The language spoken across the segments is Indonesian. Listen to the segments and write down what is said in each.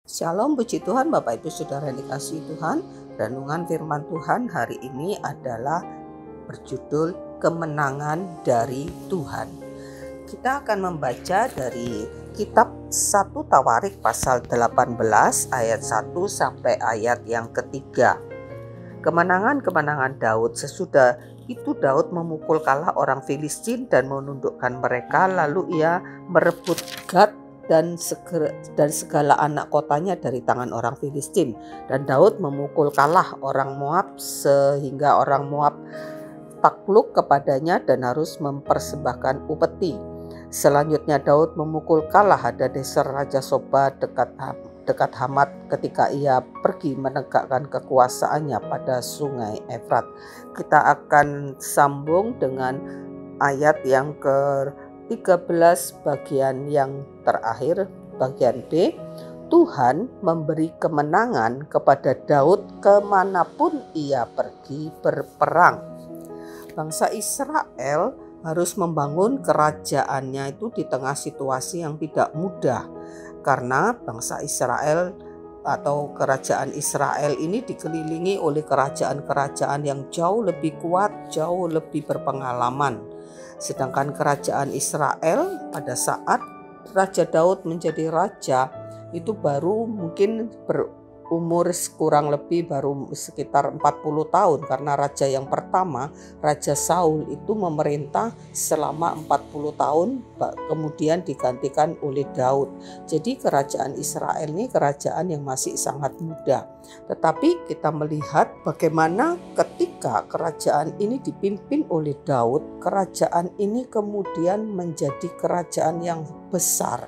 Shalom, puji Tuhan Bapak Ibu Saudara yang dikasihi Tuhan. Renungan firman Tuhan hari ini adalah berjudul Kemenangan dari Tuhan. Kita akan membaca dari kitab 1 Tawarik pasal 18 ayat 1 sampai ayat yang ketiga. Kemenangan-kemenangan Daud. Sesudah itu Daud memukul kalah orang Filistin dan menundukkan mereka, lalu ia merebut Gad dan segala anak kotanya dari tangan orang Filistin. Dan Daud memukul kalah orang Moab sehingga orang Moab takluk kepadanya dan harus mempersembahkan upeti. Selanjutnya Daud memukul kalah Hadadezer Raja Soba dekat Hamat ketika ia pergi menegakkan kekuasaannya pada sungai Efrat. Kita akan sambung dengan ayat yang ke-13 bagian yang terakhir, bagian B. Tuhan memberi kemenangan kepada Daud kemanapun ia pergi berperang. Bangsa Israel harus membangun kerajaannya itu di tengah situasi yang tidak mudah, karena bangsa Israel atau kerajaan Israel ini dikelilingi oleh kerajaan-kerajaan yang jauh lebih kuat, jauh lebih berpengalaman. Sedangkan kerajaan Israel pada saat Raja Daud menjadi raja itu baru mungkin berumur kurang lebih baru sekitar 40 tahun, karena raja yang pertama, Raja Saul itu memerintah selama 40 tahun kemudian digantikan oleh Daud. Jadi kerajaan Israel ini kerajaan yang masih sangat muda. Tetapi kita melihat bagaimana ketika kerajaan ini dipimpin oleh Daud, kerajaan ini kemudian menjadi kerajaan yang besar.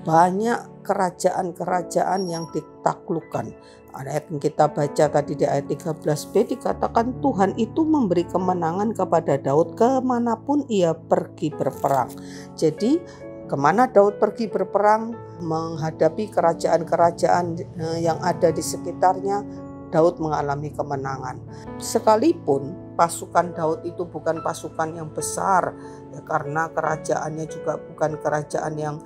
Banyak kerajaan-kerajaan yang ditaklukkan. Ayat yang kita baca tadi di ayat 13b dikatakan Tuhan itu memberi kemenangan kepada Daud kemanapun ia pergi berperang. Jadi kemana Daud pergi berperang menghadapi kerajaan-kerajaan yang ada di sekitarnya, Daud mengalami kemenangan. Sekalipun pasukan Daud itu bukan pasukan yang besar, ya, karena kerajaannya juga bukan kerajaan yang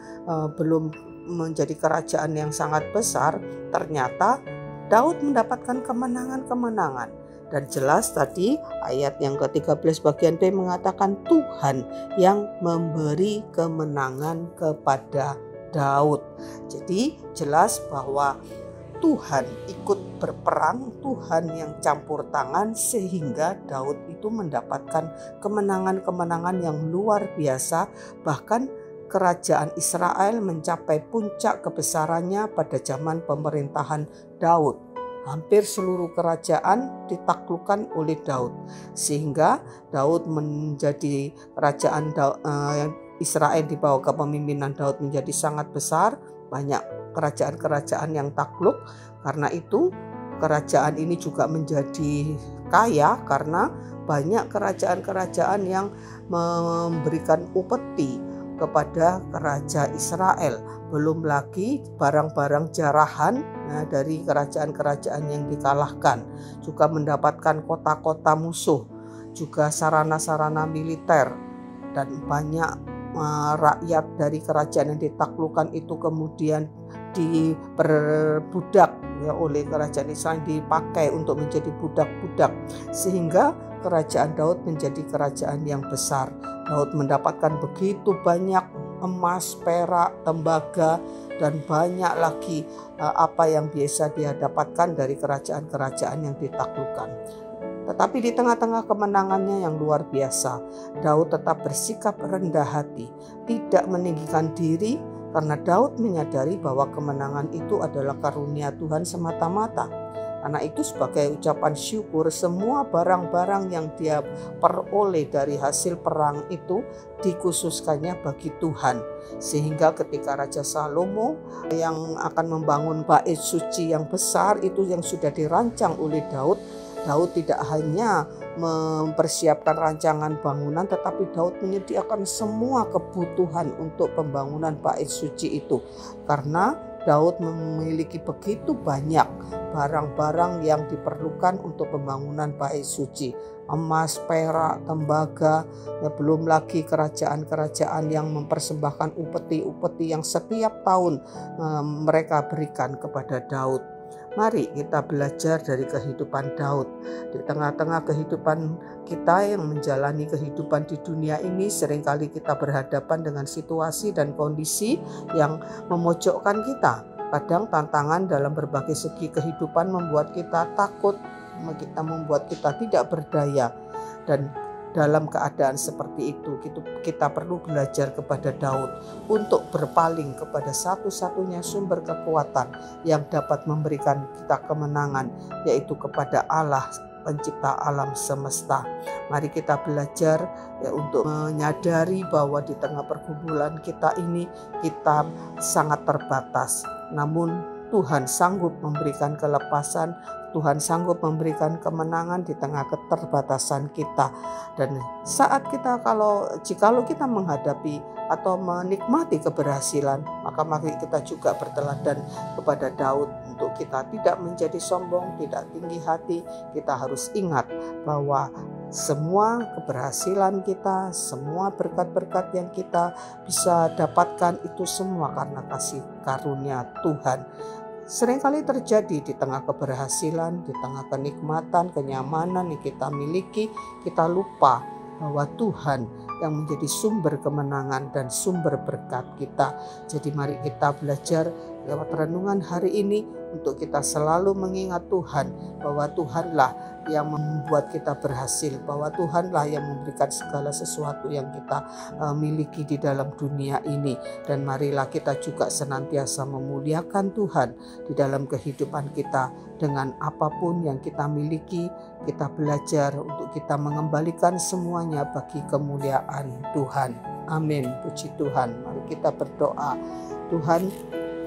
belum menjadi kerajaan yang sangat besar, ternyata Daud mendapatkan kemenangan-kemenangan. Dan jelas tadi ayat yang ke-13 bagian B mengatakan Tuhan yang memberi kemenangan kepada Daud. Jadi jelas bahwa Tuhan ikut berperang, Tuhan yang campur tangan sehingga Daud itu mendapatkan kemenangan-kemenangan yang luar biasa. Bahkan kerajaan Israel mencapai puncak kebesarannya pada zaman pemerintahan Daud. Hampir seluruh kerajaan ditaklukkan oleh Daud, sehingga Daud menjadi kerajaan Israel di bawah kepemimpinan Daud menjadi sangat besar. Banyak kerajaan-kerajaan yang takluk. Karena itu kerajaan ini juga menjadi kaya karena banyak kerajaan-kerajaan yang memberikan upeti kepada kerajaan Israel. Belum lagi barang-barang jarahan dari kerajaan-kerajaan yang dikalahkan, juga mendapatkan kota-kota musuh, juga sarana-sarana militer, dan banyak rakyat dari kerajaan yang ditaklukkan itu kemudian diperbudak oleh kerajaan Israel, dipakai untuk menjadi budak-budak, sehingga kerajaan Daud menjadi kerajaan yang besar. Daud mendapatkan begitu banyak emas, perak, tembaga, dan banyak lagi apa yang biasa dia dapatkan dari kerajaan-kerajaan yang ditaklukkan. Tetapi di tengah-tengah kemenangannya yang luar biasa, Daud tetap bersikap rendah hati, tidak meninggikan diri, karena Daud menyadari bahwa kemenangan itu adalah karunia Tuhan semata-mata. Karena itu sebagai ucapan syukur, semua barang-barang yang dia peroleh dari hasil perang itu dikhususkannya bagi Tuhan. Sehingga ketika Raja Salomo yang akan membangun bait suci yang besar itu yang sudah dirancang oleh Daud, Daud tidak hanya mempersiapkan rancangan bangunan, tetapi Daud menyediakan semua kebutuhan untuk pembangunan bait suci itu. Karena Daud memiliki begitu banyak barang-barang yang diperlukan untuk pembangunan bait suci. Emas, perak, tembaga, ya belum lagi kerajaan-kerajaan yang mempersembahkan upeti-upeti yang setiap tahun mereka berikan kepada Daud. Mari kita belajar dari kehidupan Daud. Di tengah-tengah kehidupan kita yang menjalani kehidupan di dunia ini, seringkali kita berhadapan dengan situasi dan kondisi yang memojokkan kita. Kadang tantangan dalam berbagai segi kehidupan membuat kita takut, membuat kita tidak berdaya. Dan dalam keadaan seperti itu, kita perlu belajar kepada Daud untuk berpaling kepada satu-satunya sumber kekuatan yang dapat memberikan kita kemenangan, yaitu kepada Allah, pencipta alam semesta. Mari kita belajar untuk menyadari bahwa di tengah pergumulan kita ini, kita sangat terbatas. Namun Tuhan sanggup memberikan kelepasan, Tuhan sanggup memberikan kemenangan di tengah keterbatasan kita. Dan saat jikalau kita menghadapi atau menikmati keberhasilan, maka mari kita juga berteladan kepada Daud untuk kita tidak menjadi sombong, tidak tinggi hati. Kita harus ingat bahwa semua keberhasilan kita, semua berkat-berkat yang kita bisa dapatkan itu semua karena kasih karunia Tuhan. Seringkali terjadi di tengah keberhasilan, di tengah kenikmatan, kenyamanan yang kita miliki, kita lupa bahwa Tuhan yang menjadi sumber kemenangan dan sumber berkat kita. Jadi mari kita belajar lewat renungan hari ini untuk kita selalu mengingat Tuhan, bahwa Tuhanlah yang membuat kita berhasil, bahwa Tuhanlah yang memberikan segala sesuatu yang kita miliki di dalam dunia ini. Dan marilah kita juga senantiasa memuliakan Tuhan di dalam kehidupan kita. Dengan apapun yang kita miliki, kita belajar untuk kita mengembalikan semuanya bagi kemuliaan Tuhan. Amin. Puji Tuhan. Mari kita berdoa. Tuhan,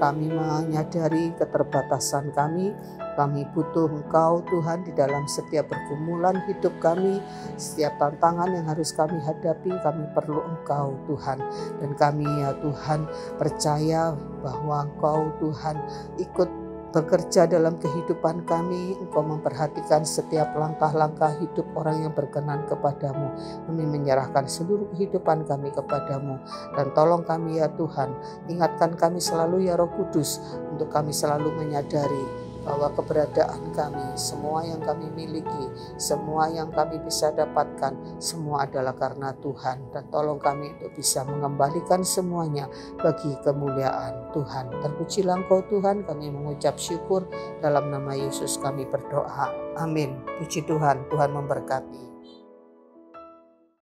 kami menyadari keterbatasan kami. Kami butuh Engkau Tuhan di dalam setiap pergumulan hidup kami. Setiap tantangan yang harus kami hadapi, kami perlu Engkau Tuhan. Dan kami ya Tuhan percaya bahwa Engkau Tuhan ikut bekerja dalam kehidupan kami. Engkau memperhatikan setiap langkah-langkah hidup orang yang berkenan kepadamu. Kami menyerahkan seluruh kehidupan kami kepadamu. Dan tolong kami ya Tuhan, ingatkan kami selalu ya Roh Kudus, untuk kami selalu menyadari bahwa keberadaan kami, semua yang kami miliki, semua yang kami bisa dapatkan, semua adalah karena Tuhan. Dan tolong kami untuk bisa mengembalikan semuanya bagi kemuliaan Tuhan. Terpujilah Engkau Tuhan, kami mengucap syukur dalam nama Yesus kami berdoa. Amin. Puji Tuhan, Tuhan memberkati.